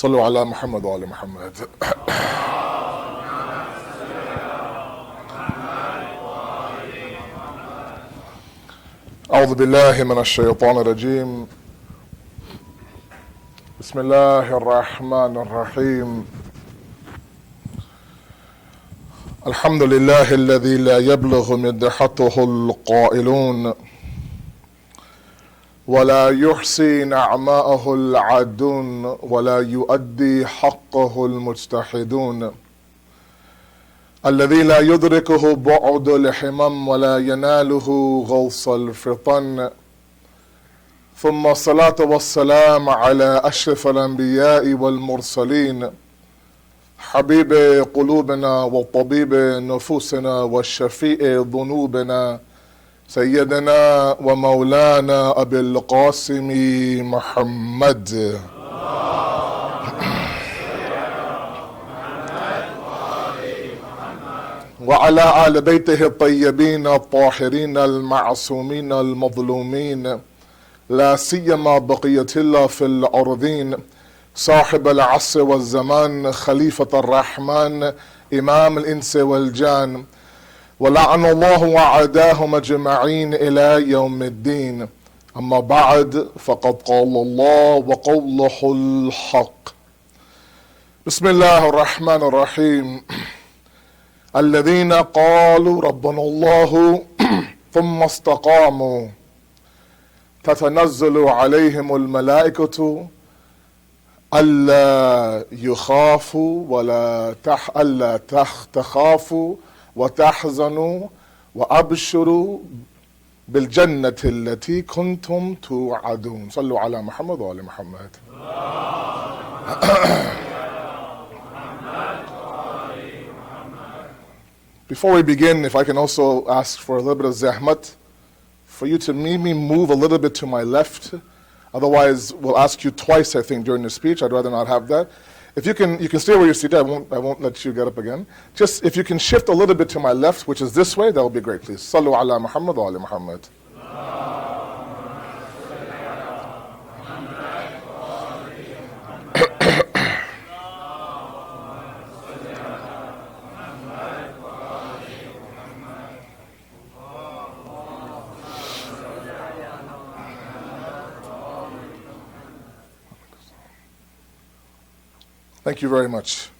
صلوا على محمد وآل محمد. أعوذ بالله من الشيطان الرجيم. بسم الله الرحمن الرحيم. الحمد لله الذي لا يبلغ مدحته القائلون ولا يحصي نعماءه العادون ولا يؤدي حقه المجتحدون، الذي لا يدركه بعد الحمم ولا يناله غوص الفطن، ثم الصلاة والسلام على أشرف الأنبياء والمرسلين، حبيب قلوبنا وطبيب نفوسنا والشفيء ذنوبنا، سيدنا ومولانا أبي القاسم محمد. وعلى آل بيته الطيبين الطاهرين المعصومين المظلومين، لا سيما بقية الله في الأرضين، صاحب العصر والزمان، خليفة الرحمن، إمام الإنس والجان، ولعن الله وعداهم أجمعين إلى يوم الدين. أما بعد، فقد قال الله وقوله الحق. بسم الله الرحمن الرحيم. الذين قالوا ربنا الله ثم استقاموا تتنزل عليهم الملائكة ألا يخافوا ألا تخافوا وتحزنوا وأبشروا بالجنة التي كنتم توعدون. صلوا على محمد وآل محمد. Before we begin, if I can also ask for a little bit of zahmat, for you to maybe move a little bit to my left. Otherwise, we'll ask you twice, I think, during the speech. I'd rather not have that. If you can stay where you're seated. I won't let you get up again. Just if you can shift a little bit to my left, which is this way, that would be great, please. Sallu ala Muhammad wa ala Muhammad. Thank you very much.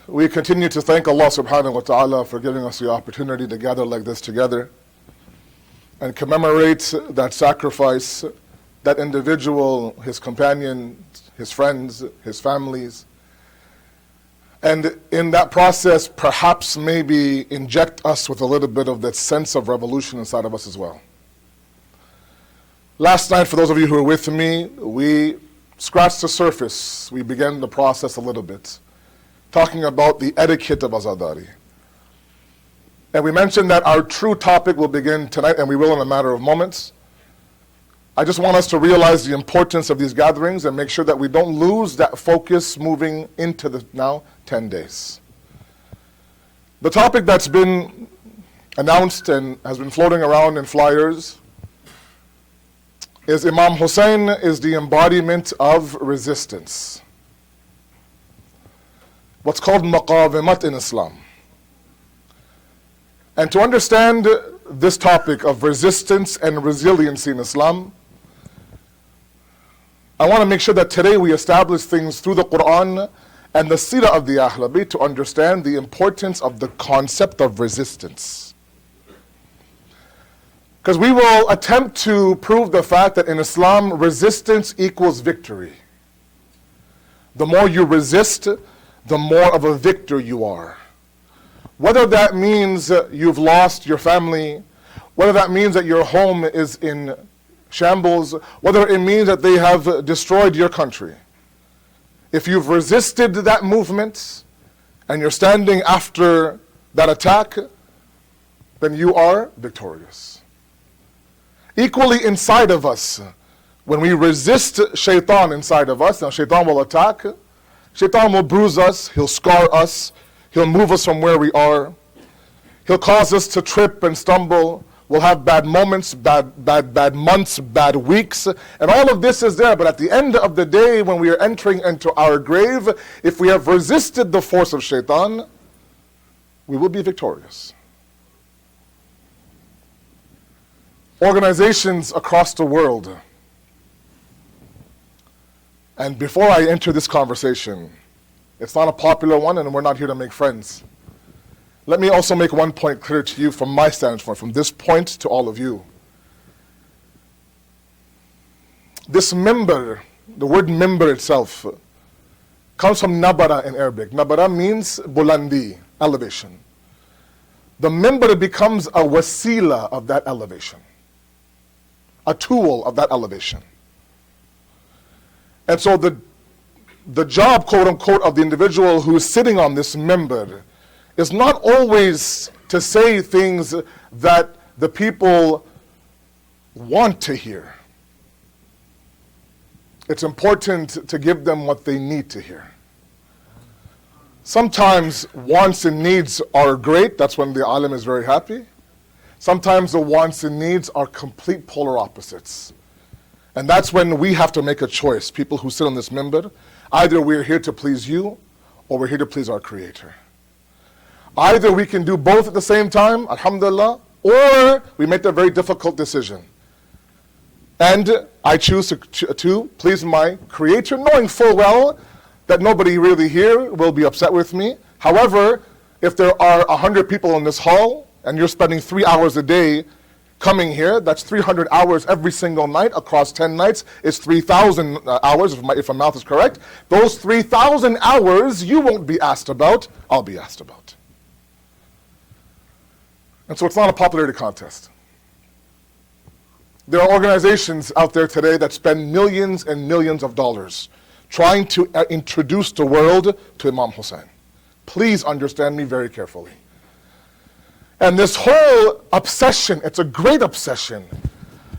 We continue to thank Allah subhanahu wa ta'ala for giving us the opportunity to gather like this together and commemorate that sacrifice, that individual, his companions, his friends, his families, and in that process, perhaps maybe inject us with a little bit of that sense of revolution inside of us as well. Last night, for those of you who were with me, we scratched the surface. We began the process a little bit, talking about the etiquette of Azadari. And we mentioned that our true topic will begin tonight, and we will in a matter of moments. I just want us to realize the importance of these gatherings and make sure that we don't lose that focus moving into the now 10 days. The topic that's been announced and has been floating around in flyers is Imam Hussain is the embodiment of resistance. What's called muqawimat in Islam. And to understand this topic of resistance and resiliency in Islam, I want to make sure that today we establish things through the Quran and the Seerah of the Ahlul Bayt to understand the importance of the concept of resistance. Because we will attempt to prove the fact that in Islam, resistance equals victory. The more you resist, the more of a victor you are. Whether that means you've lost your family, whether that means that your home is in shambles, whether it means that they have destroyed your country. If you've resisted that movement and you're standing after that attack, then you are victorious. Equally inside of us, when we resist shaitan inside of us, now shaitan will attack, shaitan will bruise us, he'll scar us, he'll move us from where we are. He'll cause us to trip and stumble. We'll have bad moments, bad months, bad weeks, and all of this is there. But at the end of the day, when we are entering into our grave, if we have resisted the force of shaitan, we will be victorious. Organizations across the world. And before I enter this conversation, it's not a popular one and we're not here to make friends. Let me also make one point clear to you from my standpoint, from this point to all of you. This mimbar, the word mimbar itself, comes from nabara in Arabic. Nabara means bulandi, elevation. The mimbar becomes a wasila of that elevation, a tool of that elevation. And so the job, quote unquote, of the individual who is sitting on this mimbar is not always to say things that the people want to hear. It's important to give them what they need to hear. Sometimes wants and needs are great, that's when the alim is very happy. Sometimes the wants and needs are complete polar opposites. And that's when we have to make a choice, people who sit on this mimbar. Either we're here to please you, or we're here to please our Creator. Either we can do both at the same time, alhamdulillah, or we make a very difficult decision. And I choose to please my Creator, knowing full well that nobody really here will be upset with me. However, if there are 100 people in this hall, and you're spending 3 hours a day coming here, that's 300 hours every single night across 10 nights, is 3,000 hours, if my math is correct. Those 3,000 hours you won't be asked about, I'll be asked about. And so it's not a popularity contest. There are organizations out there today that spend millions and millions of dollars trying to introduce the world to Imam Hussain. Please understand me very carefully. And this whole obsession, it's a great obsession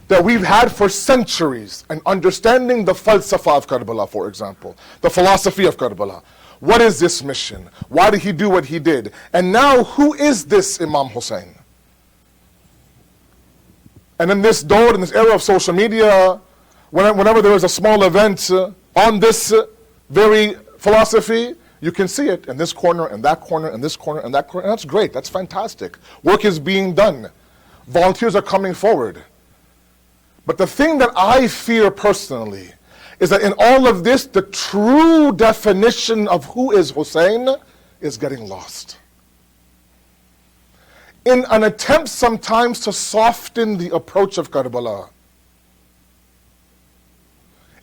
that we've had for centuries, and understanding the falsafa of Karbala, for example, the philosophy of Karbala. What is this mission? Why did he do what he did? And now, who is this Imam Hussain? And in this dawr, in this era of social media, whenever there is a small event on this very philosophy, you can see it in this corner, and that corner, and this corner, and that corner, and that's great, that's fantastic. Work is being done. Volunteers are coming forward. But the thing that I fear personally is that in all of this, the true definition of who is Hussain is getting lost. In an attempt sometimes to soften the approach of Karbala,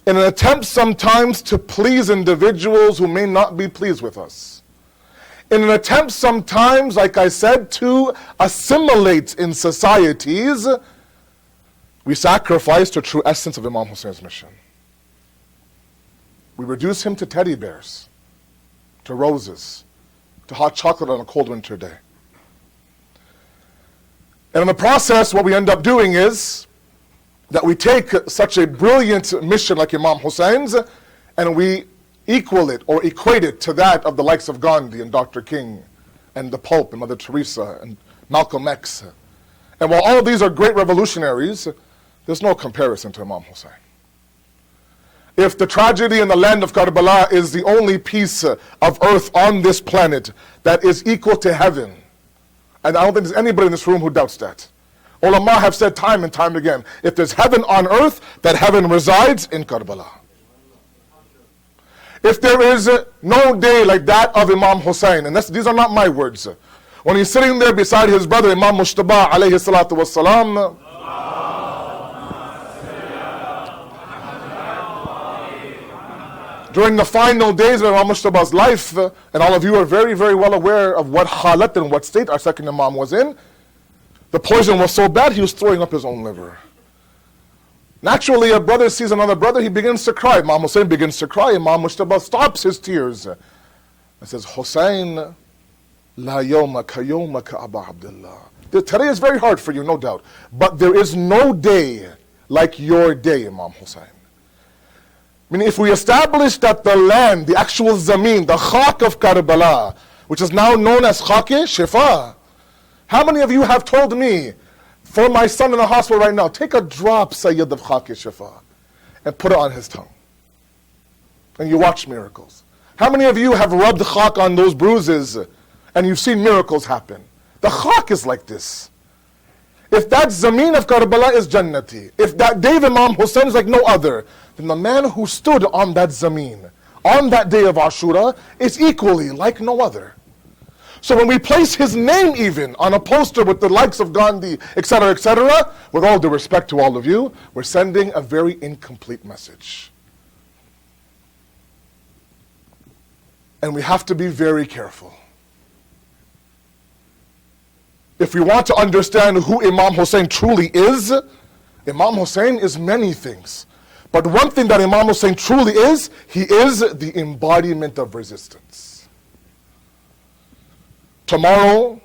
in an attempt sometimes to please individuals who may not be pleased with us, in an attempt sometimes, like I said, to assimilate in societies, we sacrifice the true essence of Imam Hussein's mission. We reduce him to teddy bears, to roses, to hot chocolate on a cold winter day. And in the process, what we end up doing is that we take such a brilliant mission like Imam Hussein's and we equal it or equate it to that of the likes of Gandhi and Dr. King and the Pope and Mother Teresa and Malcolm X. And while all of these are great revolutionaries, there's no comparison to Imam Hussain. If the tragedy in the land of Karbala is the only piece of earth on this planet that is equal to heaven, and I don't think there's anybody in this room who doubts that. Ulama have said time and time again, if there's heaven on earth, that heaven resides in Karbala. If there is no day like that of Imam Hussain, and these are not my words, when he's sitting there beside his brother Imam Mushtaba alayhi salatu wassalam, during the final days of Imam Mushtaba's life, and all of you are very, very well aware of what halat and what state our second Imam was in, the poison was so bad he was throwing up his own liver. Naturally, a brother sees another brother, he begins to cry. Imam Hussain begins to cry. Imam Mushtaba stops his tears and says, Hussain, la yawma ka yawmaka Aba Abdullah. Today is very hard for you, no doubt, but there is no day like your day, Imam Hussain. Meaning, if we establish that the land, the actual zameen, the khak of Karbala, which is now known as khak-e shifa, How many of you have told me, for my son in the hospital right now, take a drop, Syed of Khaki Shifa, and put it on his tongue? And you watch miracles. How many of you have rubbed khak on those bruises and you've seen miracles happen? The khak is like this. If that Zameen of Karbala is Jannati, if that day of Imam Hussain is like no other, then the man who stood on that Zameen, on that day of Ashura, is equally like no other. So when we place his name even on a poster with the likes of Gandhi, etc., with all due respect to all of you, we're sending a very incomplete message. And we have to be very careful. If we want to understand who Imam Hussain truly is, Imam Hussain is many things. But one thing that Imam Hussain truly is, he is the embodiment of resistance. Tomorrow,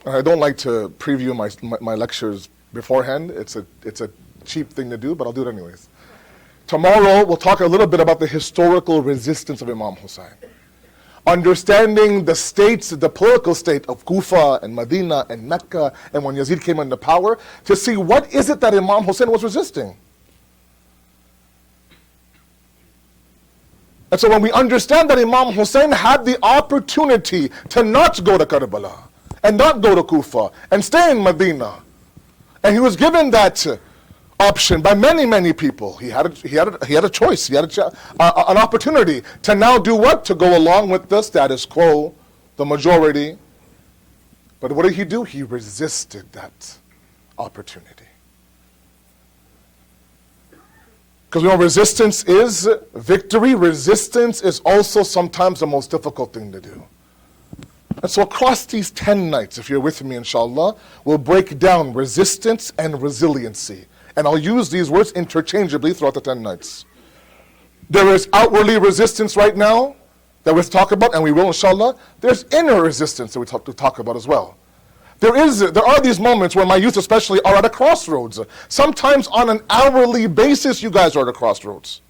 and I don't like to preview my lectures beforehand. It's a cheap thing to do, but I'll do it anyways. Tomorrow, we'll talk a little bit about the historical resistance of Imam Hussain. Understanding the states, the political state of Kufa and Medina and Mecca, and when Yazid came into power, to see what is it that Imam Hussain was resisting. And so when we understand that Imam Hussain had the opportunity to not go to Karbala, and not go to Kufa, and stay in Medina, and he was given that option by many people. He had a choice. He had an opportunity to now do what? To go along with the status quo, the majority. But what did he do? He resisted that opportunity. Because resistance is victory. Resistance is also sometimes the most difficult thing to do. And so across these 10 nights, if you're with me, inshallah, we'll break down resistance and resiliency. And I'll use these words interchangeably throughout the 10 nights. There is outwardly resistance right now that we'll talk about, and we will, inshallah. There's inner resistance that we talk about as well. There are these moments where my youth especially are at a crossroads. Sometimes on an hourly basis, you guys are at a crossroads.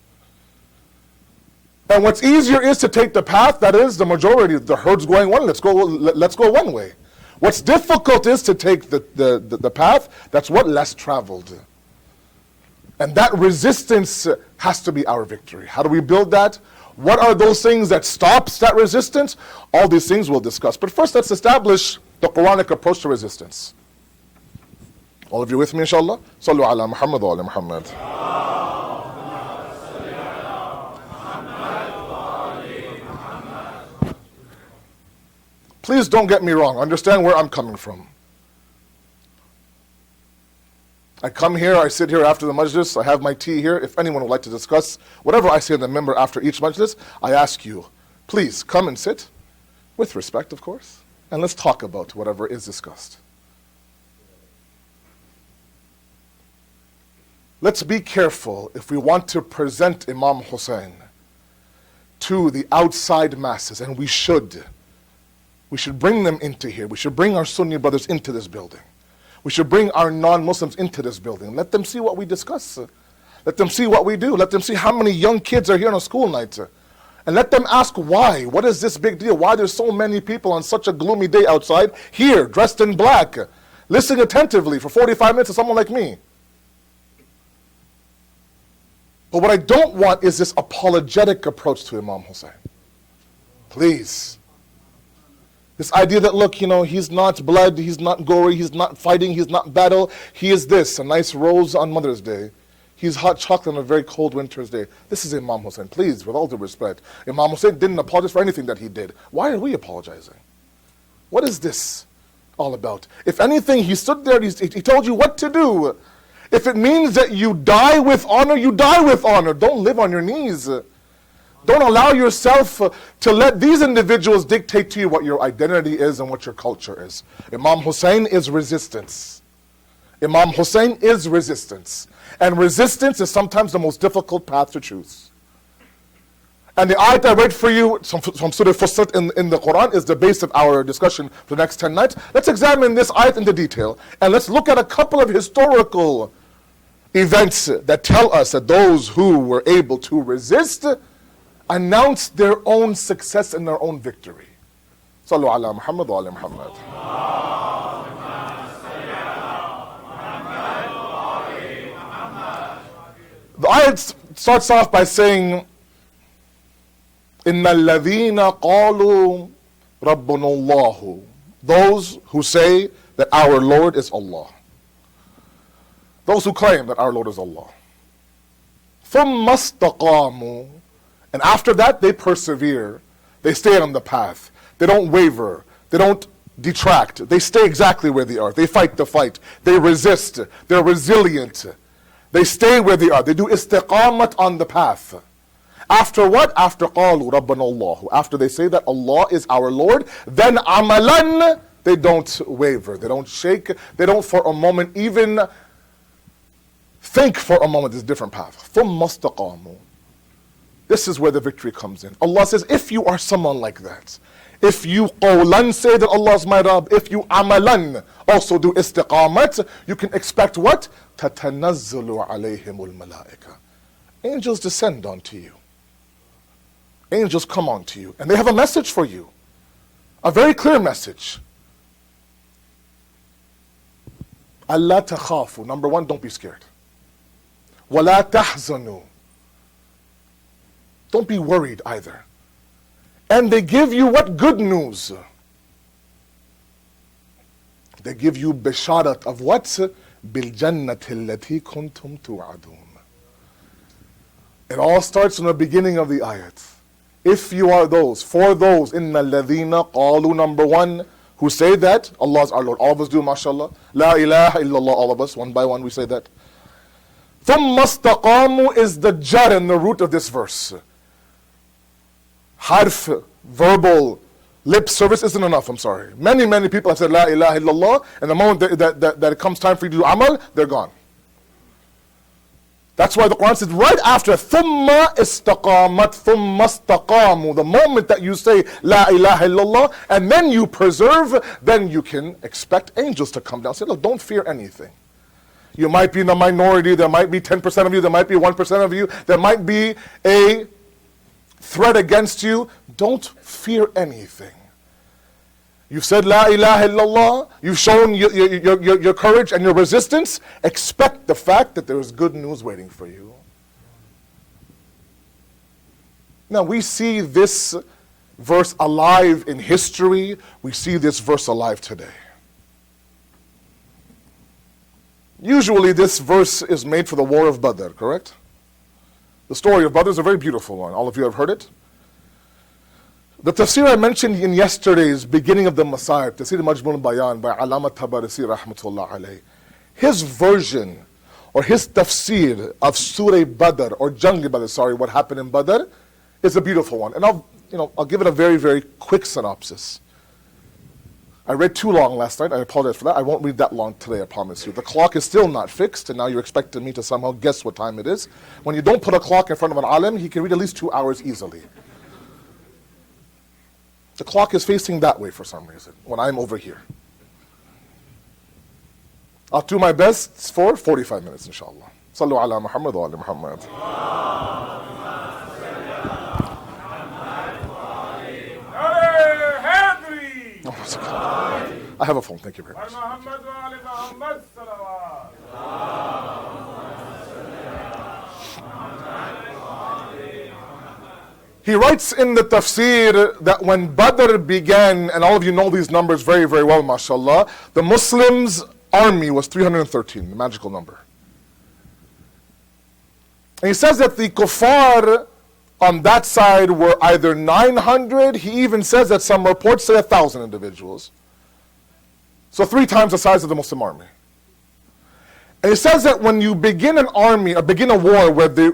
And what's easier is to take the path that is the majority, the herd's going one, let's go one way. What's difficult is to take the path that's what less traveled. And that resistance has to be our victory. How do we build that? What are those things that stops that resistance? All these things we'll discuss. But first, let's establish the Quranic approach to resistance. All of you with me, inshallah? Sallu ala Muhammad wa ala Muhammad. Please don't get me wrong. Understand where I'm coming from. I come here, I sit here after the majlis, I have my tea here. If anyone would like to discuss whatever I say in the member after each majlis, I ask you, please come and sit, with respect of course, and let's talk about whatever is discussed. Let's be careful if we want to present Imam Hussain to the outside masses, and we should bring them into here. We should bring our Sunni brothers into this building. We should bring our non-Muslims into this building. Let them see what we discuss. Let them see what we do. Let them see how many young kids are here on a school night. And let them ask why. What is this big deal? Why there's so many people on such a gloomy day outside here, dressed in black, listening attentively for 45 minutes to someone like me. But what I don't want is this apologetic approach to Imam Hussain. Please. This idea that, look, he's not blood, he's not gory, he's not fighting, he's not battle. He is this, a nice rose on Mother's Day. He's hot chocolate on a very cold winter's day. This is Imam Hussain. Please, with all due respect. Imam Hussain didn't apologize for anything that he did. Why are we apologizing? What is this all about? If anything, he stood there, he told you what to do. If it means that you die with honor, you die with honor. Don't live on your knees. Don't allow yourself to let these individuals dictate to you what your identity is and what your culture is. Imam Hussain is resistance. Imam Hussain is resistance. And resistance is sometimes the most difficult path to choose. And the ayat I read for you from Surah Fussilat in the Quran is the base of our discussion for the next 10 nights. Let's examine this ayat into detail. And let's look at a couple of historical events that tell us that those who were able to resist announced their own success and their own victory. Sallu ala Muhammad wa ala Muhammad. ayat starts off by saying, إِنَّ الَّذِينَ قَالُوا رَبُّنَ اللَّهُ. Those who say that our Lord is Allah. Those who claim that our Lord is Allah. ثُمَّ اسْتَقَامُوا. And after that, they persevere. They stay on the path. They don't waver. They don't detract. They stay exactly where they are. They fight the fight. They resist. They're resilient. They stay where they are. They do istiqamat on the path. After what? After قَالُوا رَبَّنَا اللَّهُ. After they say that Allah is our Lord, then amalan, they don't waver. They don't shake. They don't for a moment even think for a moment this different path. ثُمَّ اسْتَقَامُوا. This is where the victory comes in. Allah says, if you are someone like that, if you qawlan say that Allah is my Rabb, if you amalan also do istiqamat, you can expect what? تَتَنَزَّلُ عَلَيْهِمُ الْمَلَائِكَةِ. Angels descend onto you. Angels come onto you, and they have a message for you. A very clear message. أَلَّا تَخَافُوا. Number one, don't be scared. وَلَا تَحْزَنُوا. Don't be worried either. And they give you what? Good news. They give you bisharat of what? بِالْجَنَّةِ الَّتِي كُنْتُمْ تُوعَدُونَ. It all starts from the beginning of the ayat. If you are those, for those, إِنَّ الَّذِينَ قَالُوا, number one, who say that Allah is our Lord. All of us do, mashallah. La ilaha illallah, all of us, one by one we say that. ثُمَّ اسْتَقَامُوا is the jar in the root of this verse. Harf, verbal, lip service isn't enough, I'm sorry. Many people have said La ilaha illallah, and the moment that it comes time for you to do amal, they're gone. That's why the Quran says right after ثُمَّ اسْتَقَامَتْ ثُمَّ اسْتَقَامُوا. The moment that you say La ilaha illallah, and then you preserve, then you can expect angels to come down and say, look, don't fear anything. You might be in the minority, there might be 10% of you, there might be 1% of you, there might be a threat against you. Don't fear anything. You've said La ilaha illallah, you've shown your courage and your resistance. Expect the fact that there is good news waiting for you. Now we see this verse alive in history. We see this verse alive today. Usually this verse is made for the war of Badr, correct? The story of Badr is a very beautiful one. All of you have heard it. The tafsir I mentioned in yesterday's beginning of the Messiah, Tafsir Majmul al-Bayan by Alama Tabarisi rahmatullah alayh. His version or his tafsir of Surah Badr or Jang Badr, sorry, what happened in Badr, is a beautiful one. And I'll give it a very, very quick synopsis. I read too long last night. I apologize for that. I won't read that long today, I promise you. The clock is still not fixed, and now you're expecting me to somehow guess what time it is. When you don't put a clock in front of an alim, he can read at least 2 hours easily. The clock is facing that way for some reason, when I'm over here. I'll do my best for 45 minutes, inshallah. Sallu ala Muhammad wa ala Muhammad. I have a phone, thank you very much. He writes in the tafsir that when Badr began, and all of you know these numbers very, very well, mashallah, the Muslims' army was 313, the magical number. And he says that the kuffar on that side were either 900, he even says that some reports say 1,000 individuals. So 3 times the size of the Muslim army. And he says that when you begin an army, or begin a war where the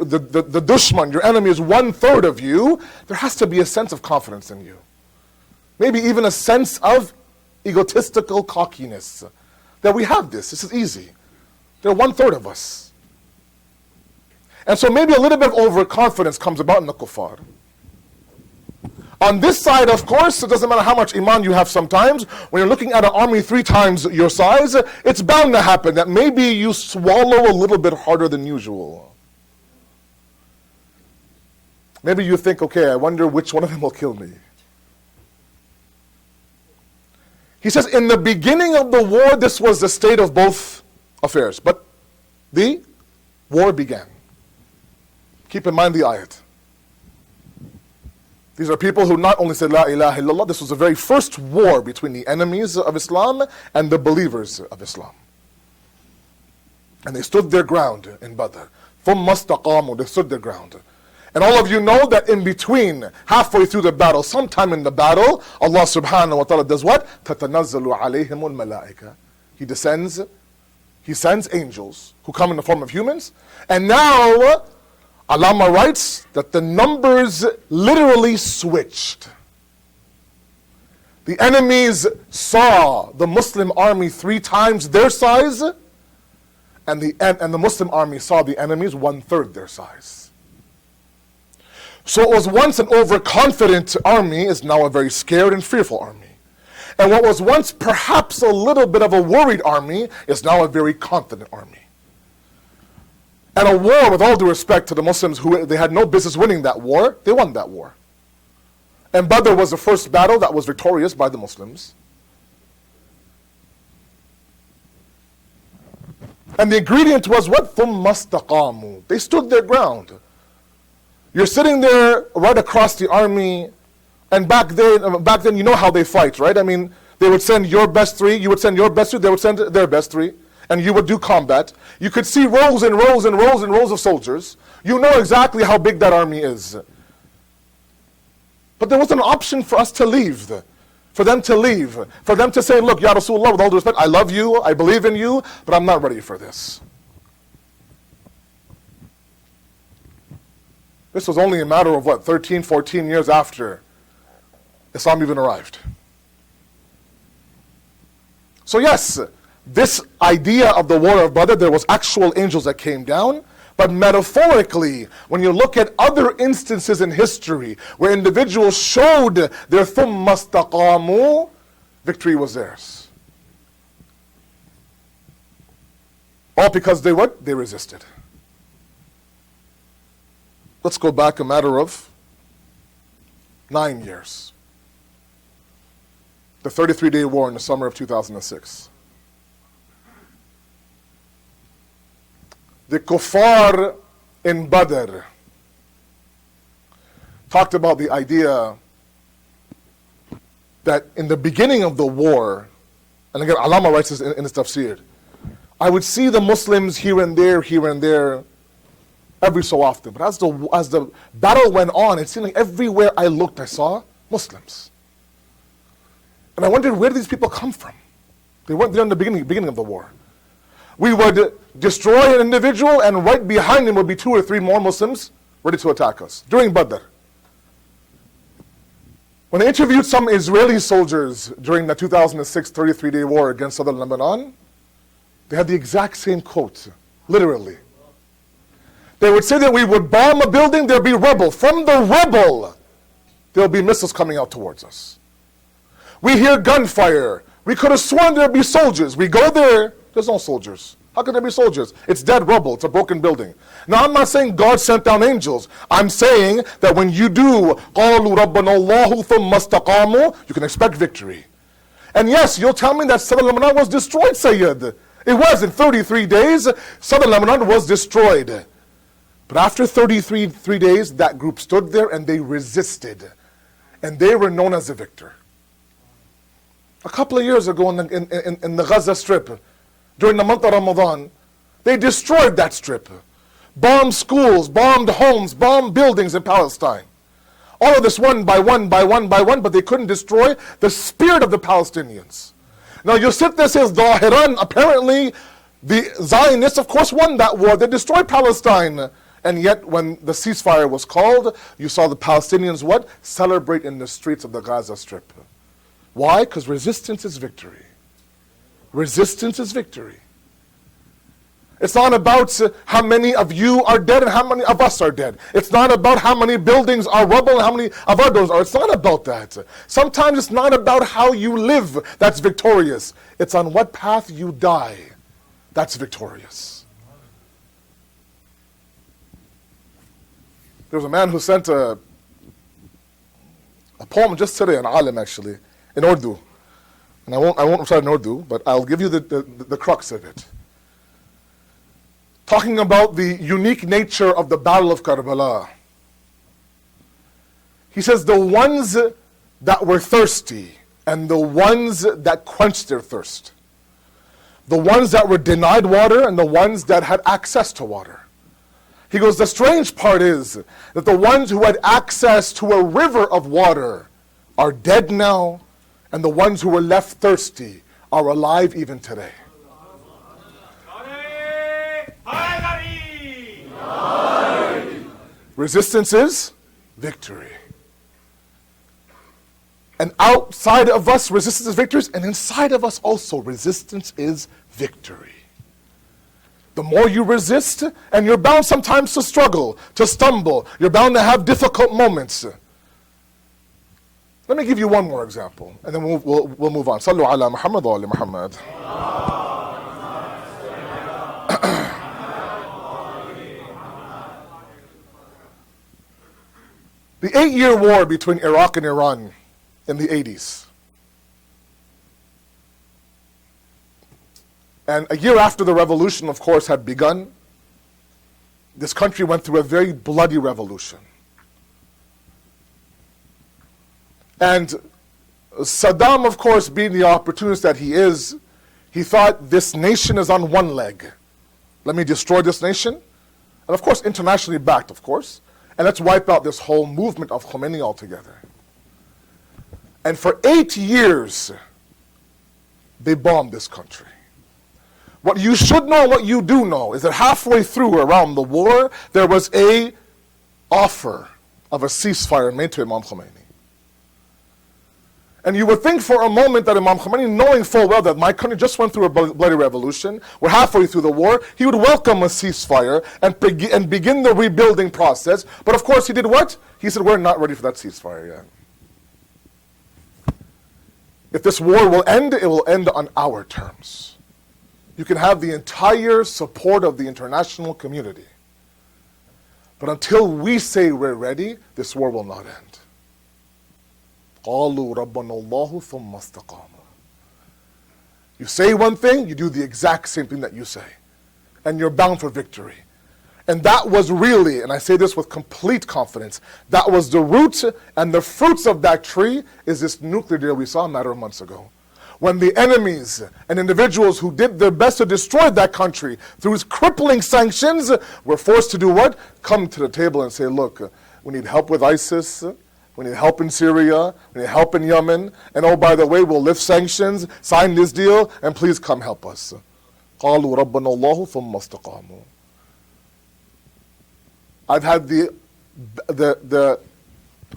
dushman, your enemy, is 1/3 of you, there has to be a sense of confidence in you. Maybe even a sense of egotistical cockiness. That we have this is easy. They're 1/3 of us. And so maybe a little bit of overconfidence comes about in the kuffar. On this side, of course, it doesn't matter how much iman you have sometimes. When you're looking at an army 3 times your size, it's bound to happen that maybe you swallow a little bit harder than usual. Maybe you think, okay, I wonder which one of them will kill me. He says, in the beginning of the war, this was the state of both affairs. But the war began. Keep in mind the ayat. These are people who not only said La ilaha illallah, this was the very first war between the enemies of Islam and the believers of Islam. And they stood their ground in Badr. ثُمَّ اسْتَقَامُوا, they stood their ground. And all of you know that in between, halfway through the battle, sometime in the battle, Allah subhanahu wa ta'ala does what? تَتَنَزَّلُ عَلَيْهِمُ الْمَلَائِكَةِ He sends angels who come in the form of humans. And now, Allama writes that the numbers literally switched. The enemies saw the Muslim army 3 times their size, and the Muslim army saw the enemies 1/3 their size. So it was once an overconfident army is now a very scared and fearful army. And what was once perhaps a little bit of a worried army is now a very confident army. And a war, with all due respect to the Muslims, who they had no business winning that war, they won that war. And Badr was the first battle that was victorious by the Muslims. And the ingredient was what? ثُمَّ اسْتَقَامُوا. They stood their ground. You're sitting there right across the army, and back then you know how they fight, right? I mean, they would send your best 3, you would send your best 3, they would send their best 3, and you would do combat. You could see rows and rows and rows and rows of soldiers. You know exactly how big that army is. But there was an option for us to leave, for them to leave, for them to say, look, Ya Rasulullah, with all due respect, I love you, I believe in you, but I'm not ready for this. This was only a matter of 13, 14 years after Islam even arrived. So yes, this idea of the war of Badr, there was actual angels that came down, but metaphorically, when you look at other instances in history where individuals showed their ثُمَّ اسْتَقَامُوا, victory was theirs. All because they what? They resisted. Let's go back a matter of 9 years. The 33-day war in the summer of 2006. The kuffar in Badr talked about the idea that in the beginning of the war, and again, Allama writes this in his tafsir, I would see the Muslims here and there, every so often. But as the battle went on, it seemed like everywhere I looked, I saw Muslims. And I wondered, where did these people come from? They weren't there in the beginning of the war. We would destroy an individual, and right behind him would be 2 or 3 more Muslims ready to attack us during Badr. When I interviewed some Israeli soldiers during the 2006 33-day war against southern Lebanon, they had the exact same quote, literally. They would say that we would bomb a building, there'd be rubble. From the rubble, there'll be missiles coming out towards us. We hear gunfire. We could have sworn there'd be soldiers. We go there, there's no soldiers. How can there be soldiers? It's dead rubble, it's a broken building. Now I'm not saying God sent down angels. I'm saying that when you do قَالُوا رَبَّنَا اللَّهُ ثُمَّ اسْتَقَامُوا, you can expect victory. And yes, you'll tell me that southern Lebanon was destroyed, Syed. It was. In 33 days, southern Lebanon was destroyed. But after 33 days, that group stood there and they resisted. And they were known as the victor. A couple of years ago in the Gaza Strip, during the month of Ramadan, they destroyed that strip. Bombed schools, bombed homes, bombed buildings in Palestine. All of this one by one, but they couldn't destroy the spirit of the Palestinians. Now you sit there and say, Zahiran, apparently the Zionists of course won that war. They destroyed Palestine. And yet when the ceasefire was called, you saw the Palestinians what? Celebrate in the streets of the Gaza Strip. Why? Because resistance is victory. Resistance is victory. It's not about how many of you are dead and how many of us are dead. It's not about how many buildings are rubble and how many of our buildings are. It's not about that. Sometimes it's not about how you live that's victorious. It's on what path you die that's victorious. There was a man who sent a poem just today, an alim actually, in Urdu. And I won't recite in Urdu, but I'll give you the crux of it. talking about the unique nature of the Battle of Karbala. He says, the ones that were thirsty and the ones that quenched their thirst. The ones that were denied water and the ones that had access to water. He goes, the strange part is that the ones who had access to a river of water are dead now, and the ones who were left thirsty are alive even today. Resistance is victory. And outside of us, resistance is victory, and inside of us also, resistance is victory. The more you resist, and you're bound sometimes to struggle, to stumble, you're bound to have difficult moments. Let me give you one more example, and then we'll move on. Sallu ala Muhammad wa ali Muhammad. The 8-year war between Iraq and Iran in the 80s. And a year after the revolution, of course, had begun, this country went through a very bloody revolution. And Saddam, of course, being the opportunist that he is, he thought this nation is on one leg. Let me destroy this nation. And of course, internationally backed, of course. And let's wipe out this whole movement of Khomeini altogether. And for 8 years, they bombed this country. What you should know, what you do know, is that halfway through around the war, there was a offer of a ceasefire made to Imam Khomeini. And you would think for a moment that Imam Khomeini, knowing full well that my country just went through a bloody revolution, we're halfway through the war, he would welcome a ceasefire and begin the rebuilding process. But of course he did what? He said, we're not ready for that ceasefire yet. If this war will end, it will end on our terms. You can have the entire support of the international community. But until we say we're ready, this war will not end. قَالُوا رَبَّنَا اللَّهُ ثُمَّ اسْتَقَامُوا. You say one thing, you do the exact same thing that you say. And you're bound for victory. And that was really, and I say this with complete confidence, that was the root and the fruits of that tree is this nuclear deal we saw a matter of months ago. When the enemies and individuals who did their best to destroy that country through crippling sanctions were forced to do what? Come to the table and say, look, we need help with ISIS, we need help in Syria, we need help in Yemen, and oh, by the way, we'll lift sanctions, sign this deal, and please come help us. قَالُوا رَبَّنَا اللَّهُ ثُمَّ اسْتَقَامُوا. I've had the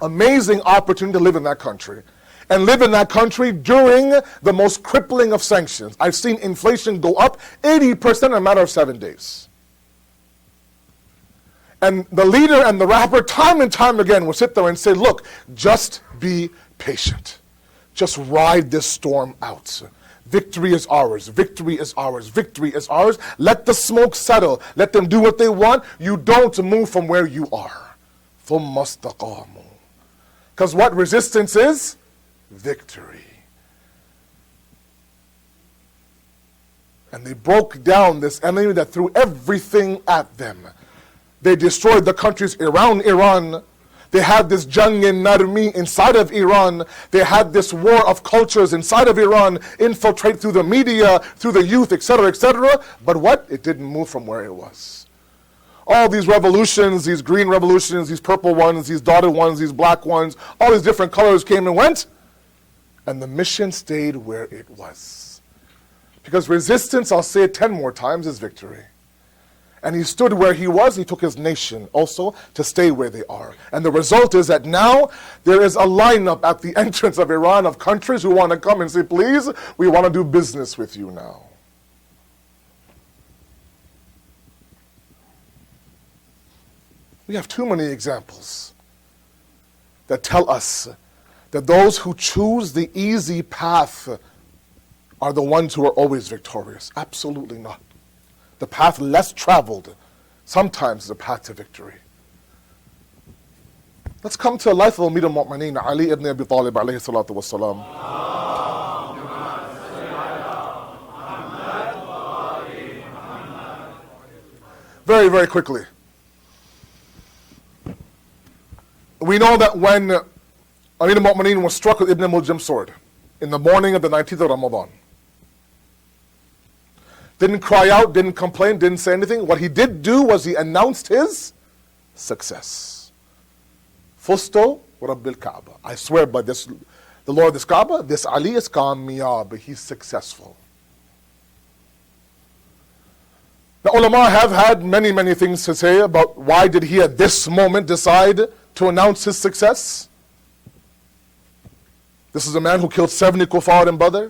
amazing opportunity to live in that country. And live in that country during the most crippling of sanctions. I've seen inflation go up 80% in a matter of 7 days. And the leader and the rapper, time and time again, will sit there and say, look, just be patient. Just ride this storm out. Victory is ours. Victory is ours. Victory is ours. Let the smoke settle. Let them do what they want. You don't move from where you are. ثُمَّ اسْتَقَامُوا. Because what resistance is? Victory. And they broke down this enemy that threw everything at them. They destroyed the countries around Iran. They had this Jang-in Narmi inside of Iran. They had this war of cultures inside of Iran, infiltrate through the media, through the youth, etc., etc. But what? It didn't move from where it was. All these revolutions, these green revolutions, these purple ones, these dotted ones, these black ones, all these different colors came and went. And the mission stayed where it was. Because resistance, I'll say it 10 more times, is victory. And he stood where he was. He took his nation also to stay where they are. And the result is that now there is a lineup at the entrance of Iran of countries who want to come and say, please, we want to do business with you now. We have too many examples that tell us that those who choose the easy path are the ones who are always victorious. Absolutely not. The path less traveled sometimes is a path to victory. Let's come to the life of Amir al-Mu'mineen, Ali ibn Abi Talib alayhi salatu wassalam. Very, very quickly. We know that when Amir al-Mu'mineen was struck with Ibn Muljam's sword in the morning of the 19th of Ramadan, didn't cry out, didn't complain, didn't say anything. What he did do was he announced his success. Fusto Rabbil Kaaba. I swear by this, the Lord of this Kaaba, this Ali is kamiyab. He's successful. The ulama have had many, many things to say about why did he at this moment decide to announce his success. This is a man who killed 70 kuffar in Badr.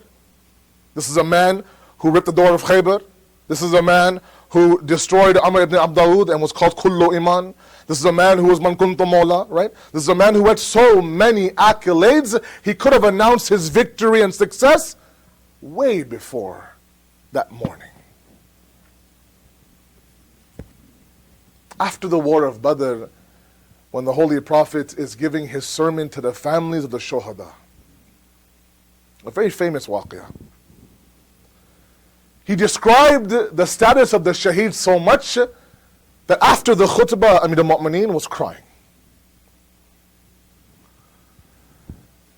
This is a man who ripped the door of Khaybar. This is a man who destroyed Amr ibn Abdawud and was called Kullu Iman. This is a man who was Man Kuntu Mawla, right? This is a man who had so many accolades. He could have announced his victory and success way before that morning. After the war of Badr, when the Holy Prophet is giving his sermon to the families of the Shuhada, a very famous waqiyah. He described the status of the shaheed so much that after the khutbah, Amir al-Mu'mineen was crying.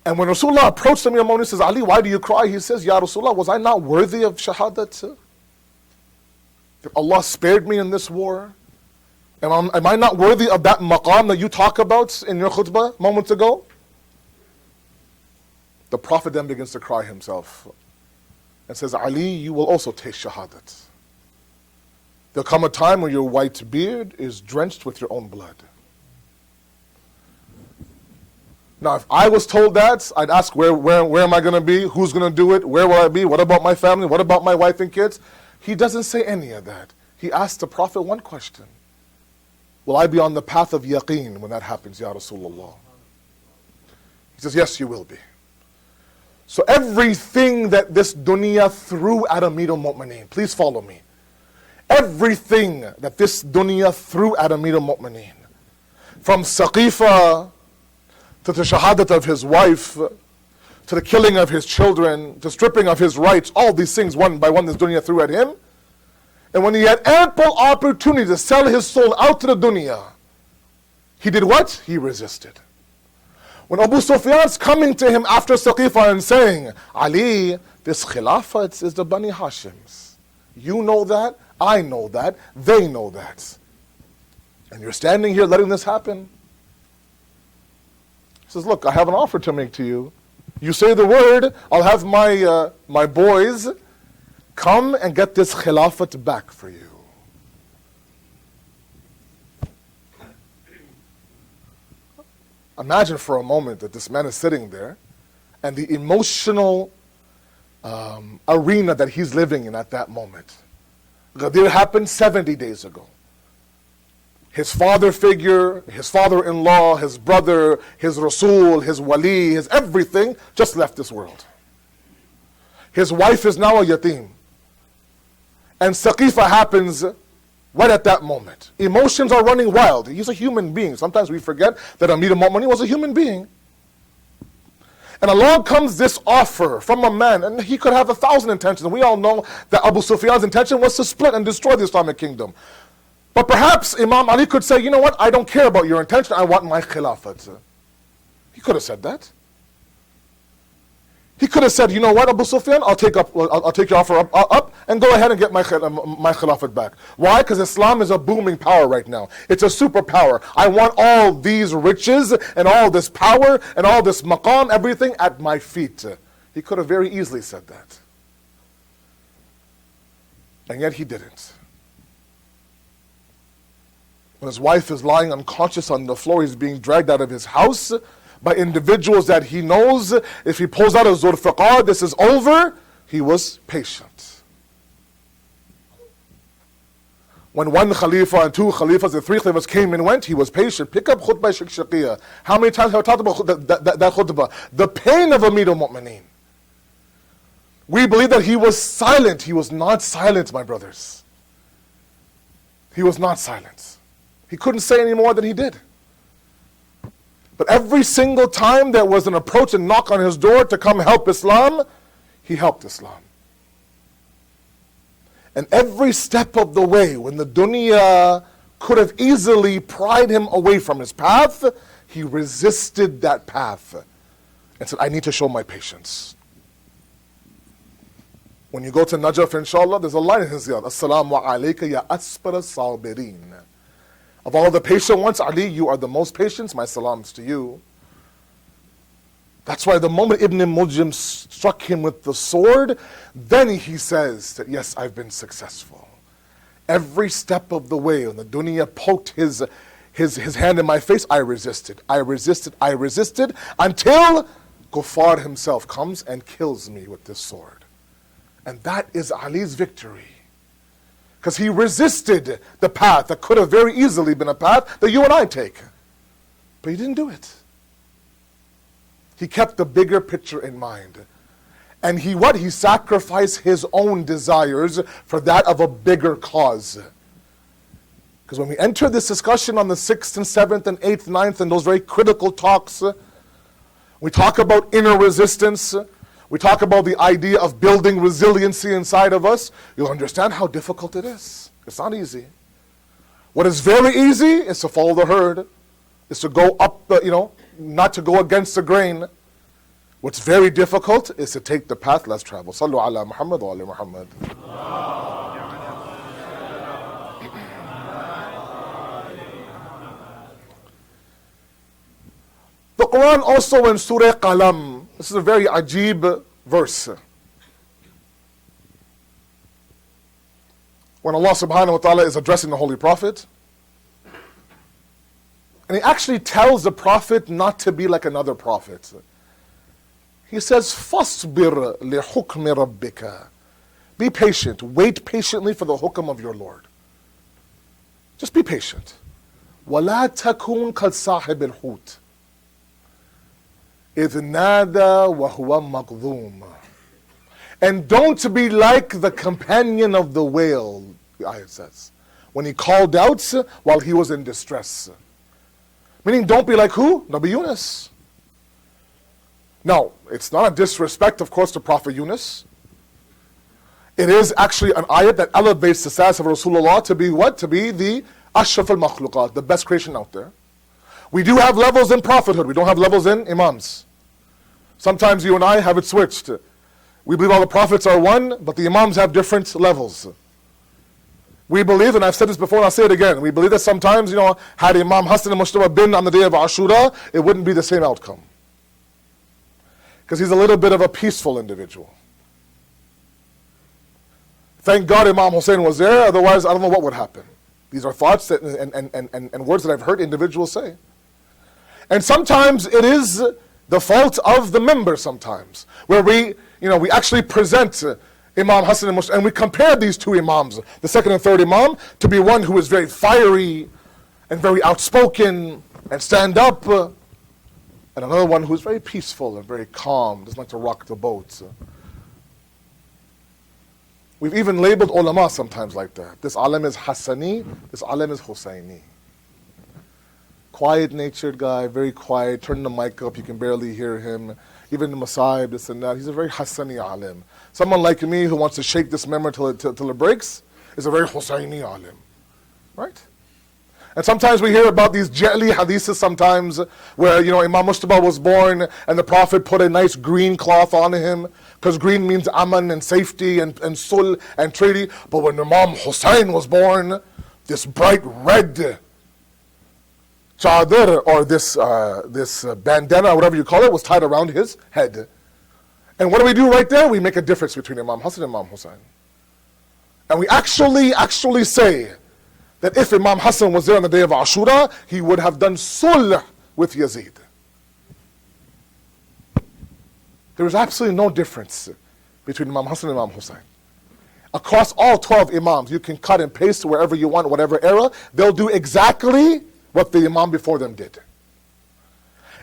And when Rasulullah approached Amir al-Mu'mineen, he says, Ali, why do you cry? He says, Ya Rasulullah, was I not worthy of shahadat? That Allah spared me in this war? Am I not worthy of that maqam that you talk about in your khutbah moments ago? The Prophet then begins to cry himself and says, Ali, you will also taste shahadat. There'll come a time when your white beard is drenched with your own blood. Now, if I was told that, I'd ask, where am I going to be? Who's going to do it? Where will I be? What about my family? What about my wife and kids? He doesn't say any of that. He asks the Prophet one question. Will I be on the path of yaqeen when that happens, Ya Rasulullah? He says, yes, you will be. So everything that this dunya threw at Amir al-Mu'mineen, please follow me. Everything that this dunya threw at Amir al-Mu'mineen, from Saqifa to the shahadat of his wife, to the killing of his children, to stripping of his rights, all these things one by one this dunya threw at him. And when he had ample opportunity to sell his soul out to the dunya, he did what? He resisted. When Abu Sufyan's coming to him after Saqifa and saying, Ali, this khilafat is the Bani Hashims. You know that, I know that, they know that. And you're standing here letting this happen. He says, look, I have an offer to make to you. You say the word, I'll have my boys come and get this khilafat back for you. Imagine for a moment that this man is sitting there and the emotional arena that he's living in at that moment. Ghadir happened 70 days ago. His father figure, his father-in-law, his brother, his Rasul, his wali, his everything just left this world. His wife is now a yatim. And Saqifa happens right at that moment. Emotions are running wild. He's a human being. Sometimes we forget that Amir al-Mu'mineen was a human being. And along comes this offer from a man, and he could have 1,000 intentions. We all know that Abu Sufyan's intention was to split and destroy the Islamic kingdom. But perhaps Imam Ali could say, you know what, I don't care about your intention, I want my khilafat. He could have said that. He could have said, you know what, Abu Sufyan, I'll take your offer up and go ahead and get my khilafat back. Why? Because Islam is a booming power right now. It's a superpower. I want all these riches and all this power and all this maqam, everything at my feet. He could have very easily said that. And yet he didn't. When his wife is lying unconscious on the floor, he's being dragged out of his house by individuals that he knows, if he pulls out a Zulfiqar, this is over, he was patient. When one Khalifa and two Khalifas and three Khalifas came and went, he was patient. Pick up khutbah Shaqiyah. How many times have I talked about that khutbah? The pain of Amir al-Mu'mineen. We believe that he was silent. He was not silent, my brothers. He was not silent. He couldn't say any more than he did. But every single time there was an approach and knock on his door to come help Islam, he helped Islam. And every step of the way, when the dunya could have easily pried him away from his path, he resisted that path and said, I need to show my patience. When you go to Najaf, inshallah, there's a line in his ziyad, As-salamu alayka ya asbar as-sabirin. Of all the patient ones, Ali, you are the most patient, my salams to you. That's why the moment Ibn Muljim struck him with the sword, then he says that, yes, I've been successful. Every step of the way, when the dunya poked his hand in my face, I resisted, until Ghaffar himself comes and kills me with this sword. And that is Ali's victory. Because he resisted the path that could have very easily been a path that you and I take. But he didn't do it. He kept the bigger picture in mind. And he sacrificed his own desires for that of a bigger cause. Because when we enter this discussion on the 6th and 7th and 8th, 9th, and those very critical talks, we talk about inner resistance, we talk about the idea of building resiliency inside of us, you'll understand how difficult it is. It's not easy. What is very easy is to follow the herd, is to go up, not to go against the grain. What's very difficult is to take the path less traveled. Sallu ala Muhammad wa ala Muhammad. The Quran also in Surah Qalam, this is a very ajib verse. When Allah subhanahu wa ta'ala is addressing the Holy Prophet, and he actually tells the Prophet not to be like another prophet. He says, فَاصْبِرْ لِحُكْمِ رَبِّكَ. Be patient. Wait patiently for the hukm of your Lord. Just be patient. وَلَا تَكُنْ كَالصَّاحِبِ الْحُوتِ إِذْ نَادَى وَهُوَ مَقْذُومٌ. And don't be like the companion of the whale, the ayat says, when he called out while he was in distress. Meaning, don't be like who? Nabi Yunus. Now, it's not a disrespect, of course, to Prophet Yunus. It is actually an ayat that elevates the status of Rasulullah to be what? To be the Ashraf al-Makhluqat, the best creation out there. We do have levels in prophethood. We don't have levels in imams. Sometimes you and I have it switched. We believe all the prophets are one, but the imams have different levels. We believe, and I've said this before and I'll say it again, we believe that sometimes, had Imam Hussain and Mujtaba been on the day of Ashura, it wouldn't be the same outcome. Because he's a little bit of a peaceful individual. Thank God Imam Hussain was there, otherwise I don't know what would happen. These are thoughts that, and words that I've heard individuals say. And sometimes it is the fault of the member sometimes, where we actually present Imam Hussain and we compare these two Imams, the second and third Imam, to be one who is very fiery and very outspoken and stand up, and another one who is very peaceful and very calm, doesn't like to rock the boat. We've even labeled ulama sometimes like that. This alim is Hassani, this alim is Hussaini. Quiet-natured guy, very quiet, turn the mic up, you can barely hear him. Even the Masayib, this and that, he's a very Hassani alim. Someone like me who wants to shake this member till it breaks is a very Hussaini alim. Right? And sometimes we hear about these Ja'li hadiths sometimes where, Imam Mujtaba was born and the Prophet put a nice green cloth on him because green means aman and safety and sul and treaty. But when Imam Hussain was born, this bright red chadar or this bandana, whatever you call it, was tied around his head. And what do we do right there? We make a difference between Imam Hassan and Imam Hussain. And we actually say that if Imam Hassan was there on the day of Ashura, he would have done sulh with Yazid. There is absolutely no difference between Imam Hassan and Imam Hussain. Across all 12 Imams, you can cut and paste wherever you want, whatever era, they'll do exactly what the Imam before them did.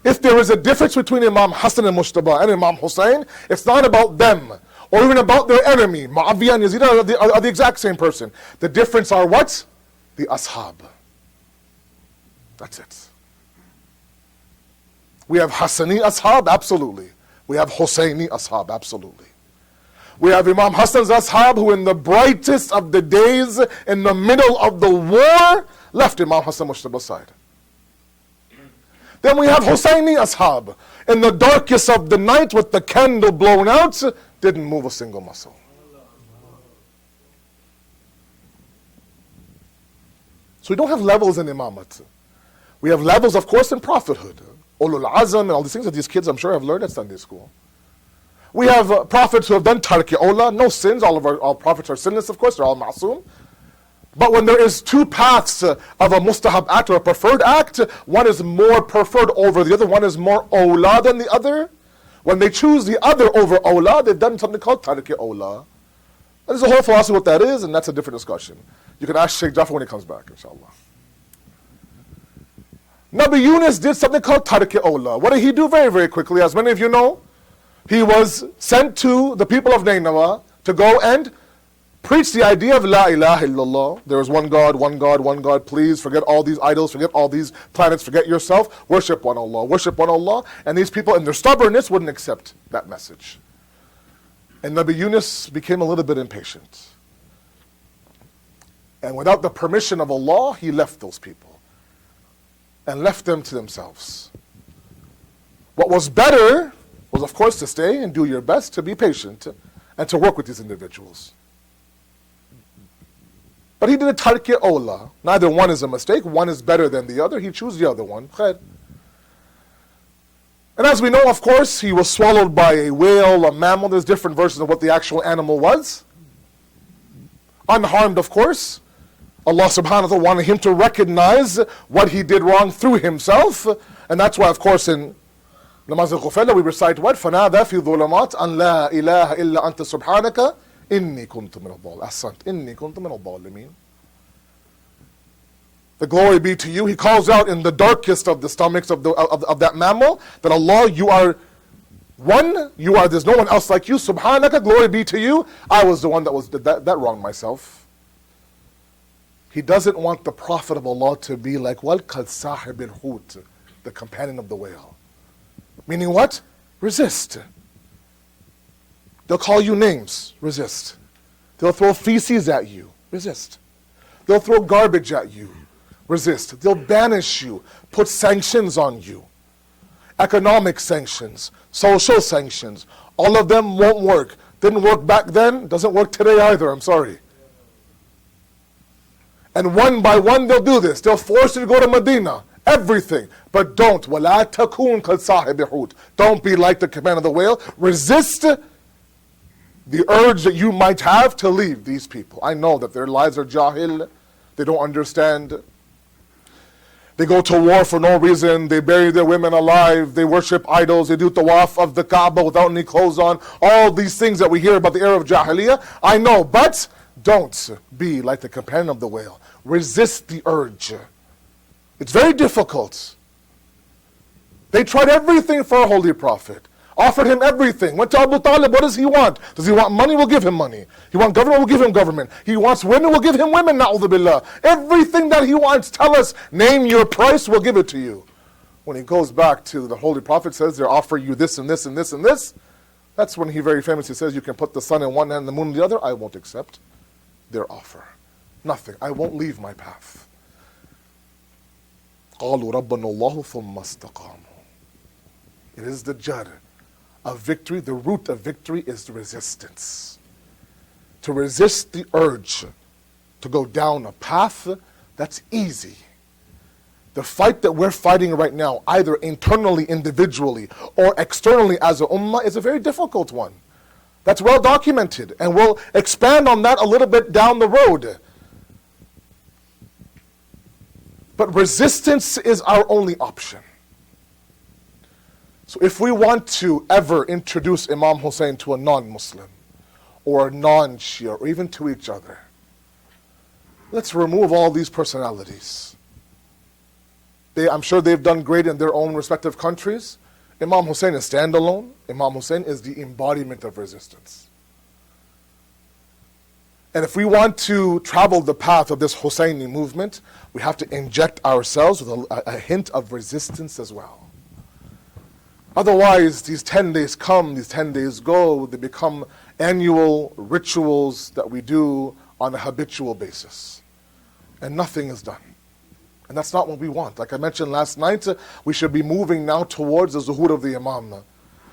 If there is a difference between Imam Hassan and Mujtaba and Imam Hussain, it's not about them, or even about their enemy. Muawiyah and Yazid are the exact same person. The difference are what? The ashab. That's it. We have Hassani ashab, absolutely. We have Hussaini ashab, absolutely. We have Imam Hassan's ashab who in the brightest of the days, in the middle of the war, left Imam Hassan Mujtaba side. Then we have Hussaini ashab, in the darkest of the night with the candle blown out, didn't move a single muscle. So we don't have levels in imamat. We have levels, of course, in prophethood. Ulul Azam and all these things that these kids, I'm sure, have learned at Sunday school. We have prophets who have done tarki ola, no sins. All prophets are sinless, of course, they're all ma'soom. But when there is two paths of a mustahab act or a preferred act, one is more preferred over the other, one is more ola than the other. When they choose the other over ola, they've done something called tarki ola. There's a whole philosophy what that is, and that's a different discussion. You can ask Sheikh Jafri when he comes back, inshallah. Nabi Yunus did something called tarki ola. What did he do? Very, very quickly, as many of you know, he was sent to the people of Nineveh to go and preach the idea of La ilaha illallah. There is one God, one God, one God. Please forget all these idols, forget all these planets, forget yourself. Worship one Allah, worship one Allah. And these people in their stubbornness wouldn't accept that message. And Nabi Yunus became a little bit impatient. And without the permission of Allah, he left those people and left them to themselves. What was better was, of course, to stay and do your best to be patient and to work with these individuals. But he did a tarki ola. Neither one is a mistake. One is better than the other. He chose the other one. Khair. And as we know, of course, he was swallowed by a whale, a mammal. There's different versions of what the actual animal was. Unharmed, of course. Allah subhanahu wa ta'ala wanted him to recognize what he did wrong through himself. And that's why, of course, in Namaz al-Ghufayla we recite what? فَنَادَى فِي ظُلَمَاتٍ أَنْ لَا إِلَهَ إِلَّا أَنْتَ سُبْحَانَكَ إِنِّي كُنْتُ مِنَ الظَّالِمِينَ. Asad. إِنِّي كُنْتُ مِنَ الظَّالِمِينَ. The glory be to you. He calls out in the darkest of the stomachs of that mammal that Allah, you are one, there's no one else like you. Subhanaka, glory be to you. I was the one that wronged myself. He doesn't want the Prophet of Allah to be like وَالْقَدْ صَاحِبِ الْحُوتِ, the companion of the whale. Meaning what? Resist. They'll call you names. Resist. They'll throw feces at you. Resist. They'll throw garbage at you. Resist. They'll banish you. Put sanctions on you. Economic sanctions. Social sanctions. All of them won't work. Didn't work back then. Doesn't work today either. I'm sorry. And one by one they'll do this. They'll force you to go to Medina. Everything. But don't. وَلَا تَكُونْ كَالصَّاحِبِ الْحُوتِ. Don't be like the command of the whale. Resist the urge that you might have to leave these people. I know that their lives are jahil. They don't understand. They go to war for no reason. They bury their women alive. They worship idols. They do tawaf of the Kaaba without any clothes on. All these things that we hear about the era of Jahiliyyah. I know, but don't be like the companion of the whale. Resist the urge. It's very difficult. They tried everything for a holy prophet. Offered him everything. Went to Abu Talib. What does he want? Does he want money? We'll give him money. He wants government? We'll give him government. He wants women? We'll give him women. Na'udhu billah. Everything that he wants. Tell us. Name your price. We'll give it to you. When he goes back to the holy prophet, says they're offering you this and this and this and this. That's when he very famously says you can put the sun in one hand and the moon in the other. I won't accept their offer. Nothing. I won't leave my path. قَالُوا رَبَّنَا اللَّهُ ثُمَّ اسْتَقَامُوا. It is the jar of victory. The root of victory is the resistance. To resist the urge to go down a path that's easy. The fight that we're fighting right now, either internally, individually, or externally as a ummah, is a very difficult one. That's well documented, and we'll expand on that a little bit down the road. But resistance is our only option. So if we want to ever introduce Imam Hussain to a non-Muslim, or a non-Shia, or even to each other, let's remove all these personalities. I'm sure they've done great in their own respective countries. Imam Hussain is standalone. Imam Hussain is the embodiment of resistance. And if we want to travel the path of this Hussaini movement, we have to inject ourselves with a hint of resistance as well. Otherwise, these 10 days come, these 10 days go, they become annual rituals that we do on a habitual basis. And nothing is done. And that's not what we want. Like I mentioned last night, we should be moving now towards the zuhur of the Imam,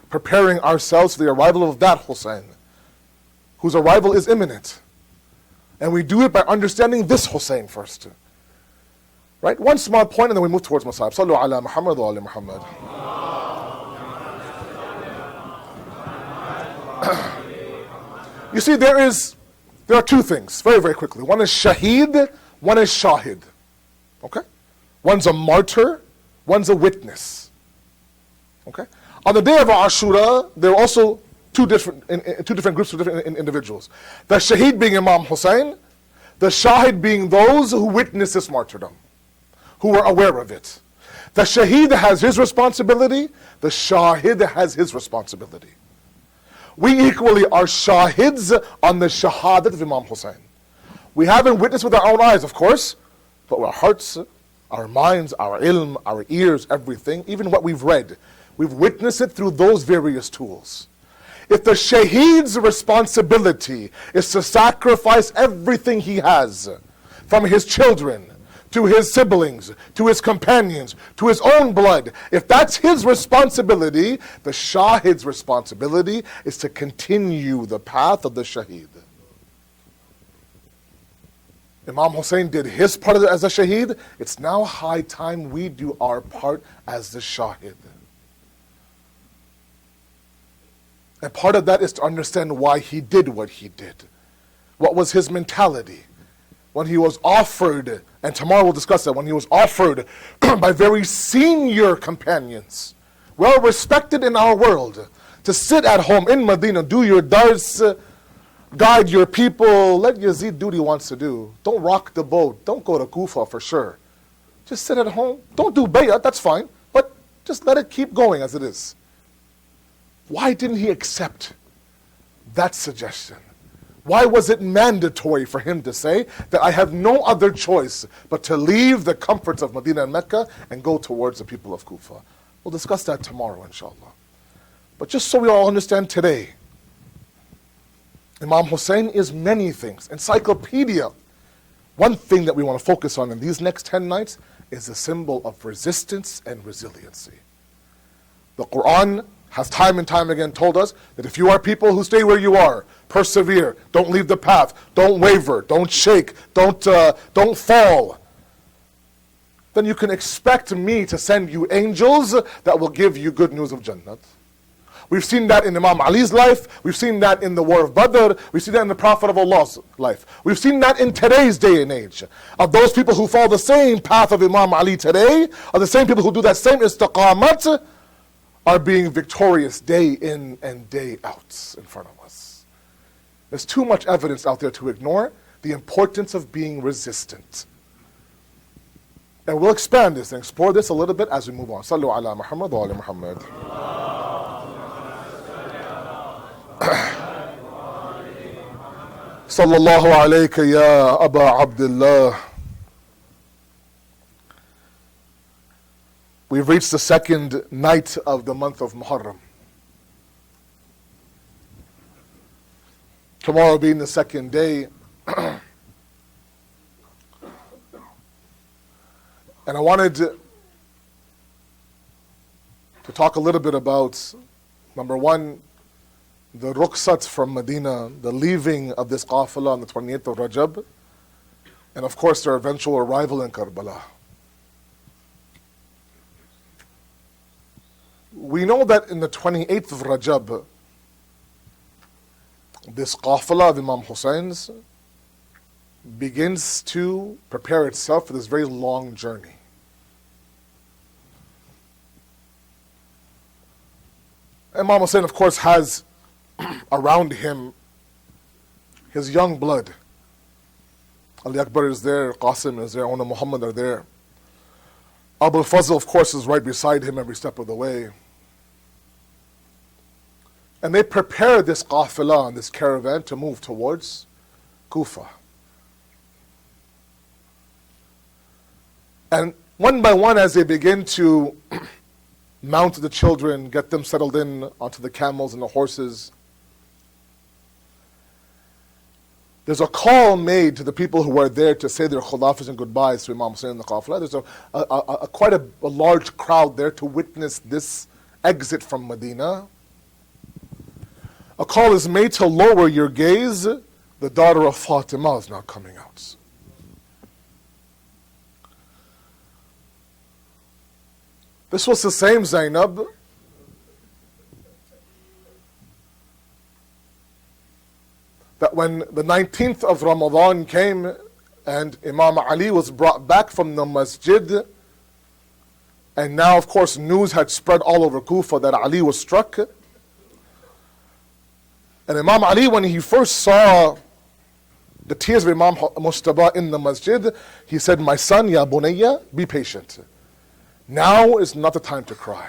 preparing ourselves for the arrival of that Hussain, whose arrival is imminent. And we do it by understanding this Hussain first. Right? One small point and then we move towards Masab. Sallu ala Muhammad wa ala Muhammad. You see, there are two things, very, very quickly. One is Shaheed, one is Shahid. Okay? One's a martyr, one's a witness. Okay? On the day of Ashura, there are also two different groups of different individuals. The Shaheed being Imam Hussain, the Shahid being those who witnessed this martyrdom, who were aware of it. The Shaheed has his responsibility, the Shahid has his responsibility. We equally are Shahids on the Shahadat of Imam Hussain. We haven't witnessed with our own eyes, of course, but our hearts, our minds, our ilm, our ears, everything, even what we've read, we've witnessed it through those various tools. If the Shaheed's responsibility is to sacrifice everything he has, from his children, to his siblings, to his companions, to his own blood, if that's his responsibility, the Shahid's responsibility is to continue the path of the Shaheed. Imam Hussain did his part as a Shaheed. It's now high time we do our part as the Shahid. And part of that is to understand why he did what he did. What was his mentality? When he was offered, and tomorrow we'll discuss that, when he was offered by very senior companions, well respected in our world, to sit at home in Medina, do your dars, guide your people, let Yazid do what he wants to do. Don't rock the boat. Don't go to Kufa for sure. Just sit at home. Don't do bay'at, that's fine. But just let it keep going as it is. Why didn't he accept that suggestion? Why was it mandatory for him to say that I have no other choice but to leave the comforts of Medina and Mecca and go towards the people of Kufa? We'll discuss that tomorrow, inshallah. But just so we all understand today, Imam Hussain is many things. Encyclopedia. One thing that we want to focus on in these next 10 nights is a symbol of resistance and resiliency. The Quran has time and time again told us that if you are people who stay where you are, persevere, don't leave the path, don't waver, don't shake, don't fall, then you can expect me to send you angels that will give you good news of Jannah. We've seen that in Imam Ali's life. We've seen that in the war of Badr. We've seen that in the Prophet of Allah's life. We've seen that in today's day and age. Of those people who follow the same path of Imam Ali today, are the same people who do that same istiqamat, are being victorious day in and day out in front of us. There's too much evidence out there to ignore the importance of being resistant. And we'll expand this and explore this a little bit as we move on. Sallu ala Muhammad wa ala Muhammad. Sallallahu alayka ya Aba Abdullah. We've reached the second night of the month of Muharram. Tomorrow being the second day. And I wanted to talk a little bit about, number one, the rukhsat from Medina, the leaving of this qafila on the 28th of Rajab, and of course their eventual arrival in Karbala. We know that in the 28th of Rajab, this qafila of Imam Hussein's begins to prepare itself for this very long journey. Imam Hussain, of course, has around him his young blood. Ali Akbar is there, Qasim is there, Ona Muhammad are there. Abu Fazl, of course, is right beside him every step of the way. And they prepare this qafila, this caravan, to move towards Kufa. And one by one, as they begin to mount the children, get them settled in onto the camels and the horses, there's a call made to the people who were there to say their khulafas and goodbyes to Imam Hussain in the Qafla. There's quite a large crowd there to witness this exit from Medina. A call is made to lower your gaze. The daughter of Fatima is now coming out. This was the same Zainab that when the 19th of Ramadan came and Imam Ali was brought back from the masjid, and now of course news had spread all over Kufa that Ali was struck. And Imam Ali, when he first saw the tears of Imam Mujtaba in the masjid, he said, "My son, ya bunayya, be patient. Now is not the time to cry."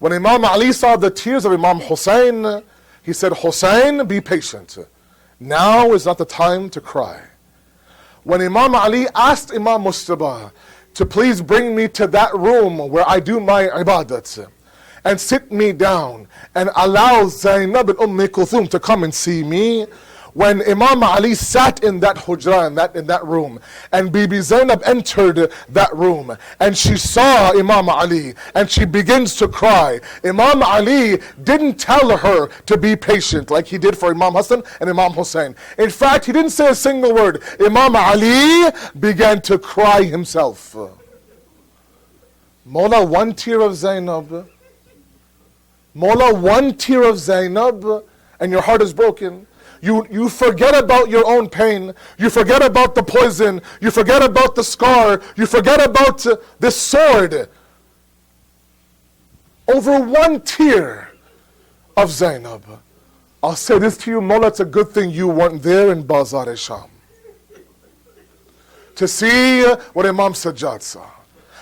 When Imam Ali saw the tears of Imam Hussain, he said, "Hussain, be patient. Now is not the time to cry." When Imam Ali asked Imam Mujtaba to please bring me to that room where I do my ibadat and sit me down and allow Zainab and Kulthum to come and see me, when Imam Ali sat in that hujra, in that room, and Bibi Zainab entered that room, and she saw Imam Ali, and she begins to cry, Imam Ali didn't tell her to be patient like he did for Imam Hassan and Imam Hussain. In fact, he didn't say a single word. Imam Ali began to cry himself. Mawla, one tear of Zainab. Mawla, one tear of Zainab, and your heart is broken. You forget about your own pain. You forget about the poison. You forget about the scar. You forget about this sword. Over one tear of Zainab. I'll say this to you, Mawla, it's a good thing you weren't there in Bazar-e-Sham to see what Imam Sajjad saw.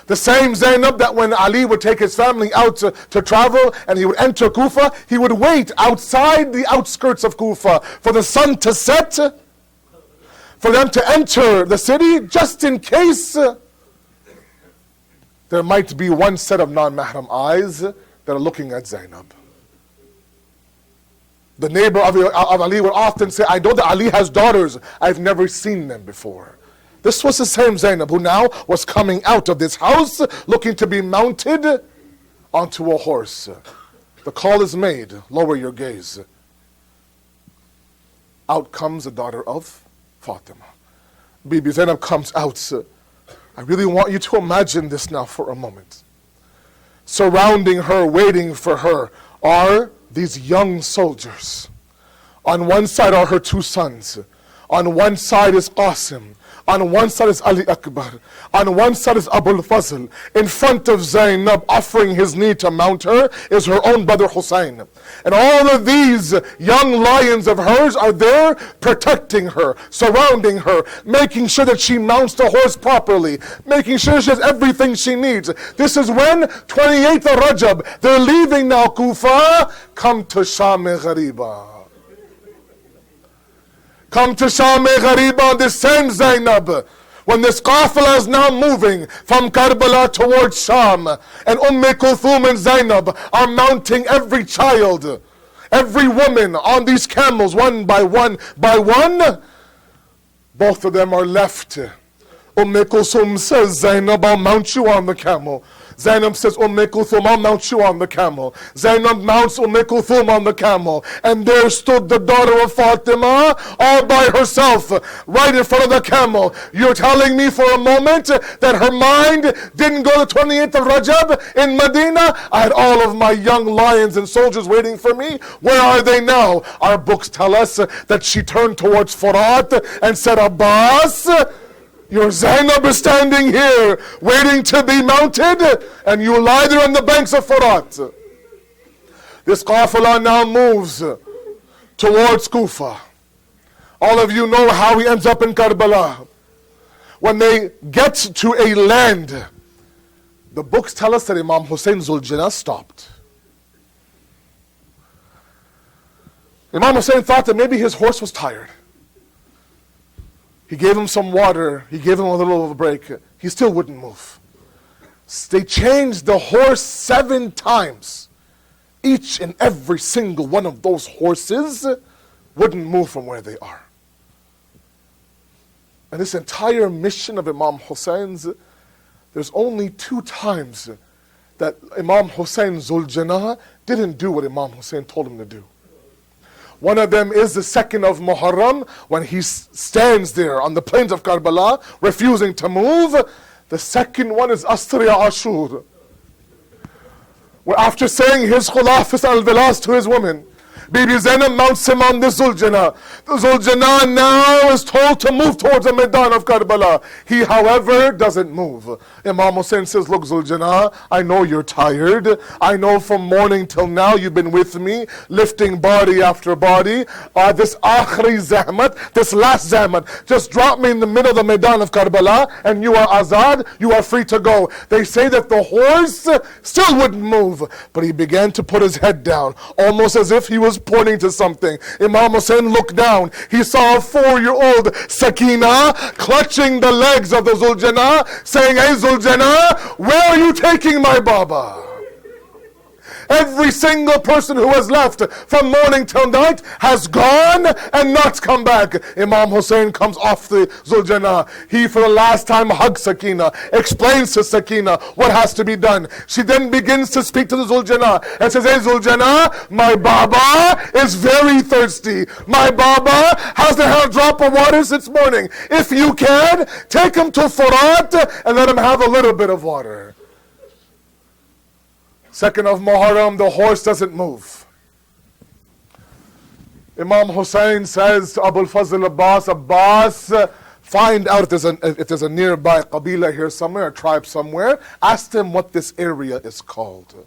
The same Zainab that when Ali would take his family out to travel and he would enter Kufa, he would wait outside the outskirts of Kufa for the sun to set, for them to enter the city, just in case there might be one set of non-mahram eyes that are looking at Zainab. The neighbor of Ali would often say, "I know that Ali has daughters. I've never seen them before." This was the same Zainab who now was coming out of this house looking to be mounted onto a horse. The call is made, lower your gaze. Out comes the daughter of Fatima. Bibi Zainab comes out. I really want you to imagine this now for a moment. Surrounding her, waiting for her, are these young soldiers. On one side are her two sons. On one side is Qasim. On one side is Ali Akbar. On one side is Abul Fazl. In front of Zainab, offering his knee to mount her, is her own brother Hussain. And all of these young lions of hers are there protecting her, surrounding her, making sure that she mounts the horse properly, making sure she has everything she needs. This is when, 28th of Rajab, they're leaving now Kufa, come to Sham-e-Ghariba. Come to Sham-e-Ghariba, the same Zainab. When this qafila is now moving from Karbala towards Sham, and Kulthum and Zainab are mounting every child, every woman on these camels, one by one by one, both of them are left. Kulthum says, Zainab, I'll mount you on the camel. Zainab says, Kulthum, I'll mount you on the camel. Zainab mounts Kulthum on the camel. And there stood the daughter of Fatima all by herself, right in front of the camel. You're telling me for a moment that her mind didn't go to 28th of Rajab in Medina? I had all of my young lions and soldiers waiting for me. Where are they now? Our books tell us that she turned towards Furat and said, Abbas, your Zainab is standing here, waiting to be mounted, and you lie there on the banks of Furat. This qafila now moves towards Kufa. All of you know how he ends up in Karbala. When they get to a land, the books tell us that Imam Hussain Zuljana stopped. Imam Hussain thought that maybe his horse was tired. He gave him some water. He gave him a little of a break. He still wouldn't move. They changed the horse 7 times. Each and every single one of those horses wouldn't move from where they are. And this entire mission of Imam Hussein's, there's only 2 times that Imam Hussain Zul-Janah didn't do what Imam Hussain told him to do. One of them is the 2nd of Muharram, when he stands there on the plains of Karbala, refusing to move. The second one is Asri Ashur, where after saying his khulafis al-vilas to his women, Bibi Zainab mounts him on the Zul-Janah. The Zul-Janah now is told to move towards the Maidan of Karbala. He, however, doesn't move. Imam Hussain says, look, Zul-Janah, I know you're tired. I know from morning till now you've been with me, lifting body after body. This akhri zahmat, this last zahmat, just drop me in the middle of the Maidan of Karbala and you are Asad, you are free to go. They say that the horse still wouldn't move, but he began to put his head down, almost as if he was pointing to something. Imam Hussain looked down. He saw a 4-year-old Sakina clutching the legs of the Zul-Janah, saying, hey Zul-Janah, where are you taking my Baba? Every single person who has left from morning till night has gone and not come back. Imam Hussain comes off the Zul-Janah. He for the last time hugs Sakina, explains to Sakina what has to be done. She then begins to speak to the Zul-Janah and says, hey Zul-Janah, my Baba is very thirsty. My Baba hasn't had a drop of water since morning. If you can, take him to Furat and let him have a little bit of water. 2nd of Muharram, the horse doesn't move. Imam Hussain says to Abul Fazl Abbas, find out if there's a nearby Qabila here somewhere, a tribe somewhere. Ask them what this area is called.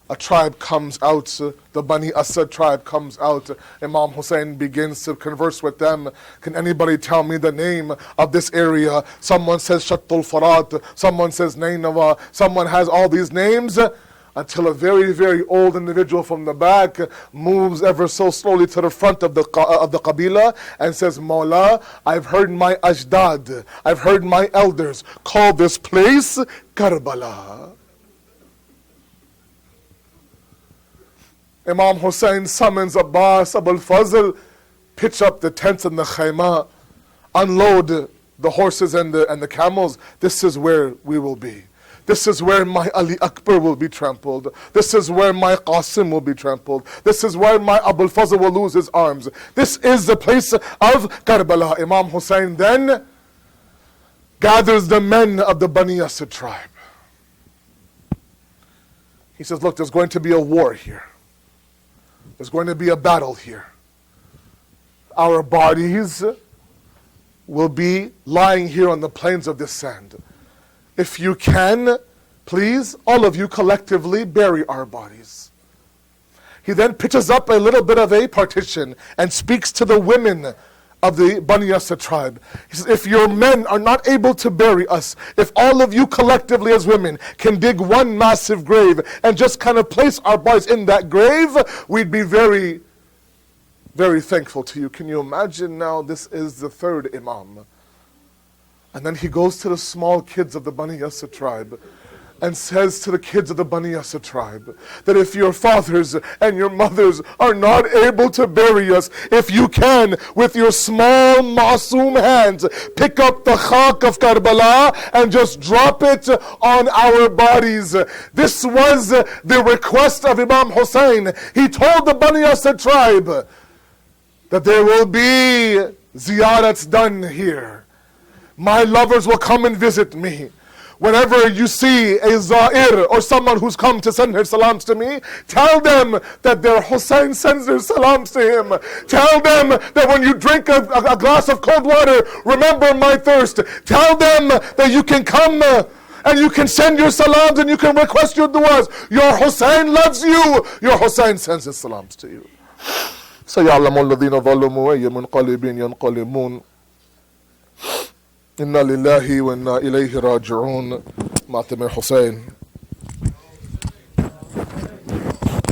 A tribe comes out, the Bani Asad tribe comes out. Imam Hussain begins to converse with them. Can anybody tell me the name of this area? Someone says Shattul Farat, someone says Nainawa, someone has all these names. Until a very, very old individual from the back moves ever so slowly to the front of the Qabila and says, Mawla, I've heard my Ajdad, I've heard my elders call this place Karbala. Imam Hussain summons Abbas, Abul Fazl, pitch up the tents and the khayma, unload the horses and the camels. This is where we will be. This is where my Ali Akbar will be trampled. This is where my Qasim will be trampled. This is where my Abul Fazl will lose his arms. This is the place of Karbala. Imam Hussain then gathers the men of the Bani Asad tribe. He says, look, there's going to be a war here. There's going to be a battle here. Our bodies will be lying here on the plains of this sand. If you can, please, all of you collectively bury our bodies. He then pitches up a little bit of a partition and speaks to the women of the Bani Asad tribe. He says, if your men are not able to bury us, if all of you collectively as women can dig one massive grave and just kind of place our bodies in that grave, we'd be very, very thankful to you. Can you imagine now, this is the 3rd Imam. And then he goes to the small kids of the Bani Asad tribe and says to the kids of the Bani Asad tribe that if your fathers and your mothers are not able to bury us, if you can, with your small masoom hands, pick up the khak of Karbala and just drop it on our bodies. This was the request of Imam Hussain. He told the Bani Asad tribe that there will be ziyarats done here. My lovers will come and visit me. Whenever you see a Za'ir or someone who's come to send her salams to me, tell them that their Hussain sends their salams to him. Tell them that when you drink a glass of cold water, remember my thirst. Tell them that you can come and you can send your salams and you can request your du'as. Your Hussain loves you. Your Hussain sends his salams to you. سَيَعْلَمُ الَّذِينَ ظَلَمُوا أَيَّ مُنْقَلِبٍ يَنْقَلِبُونَ إِنَّا لِلَّهِ وَإِنَّا إِلَيْهِ رَاجِعُونَ. Matamir Hussain.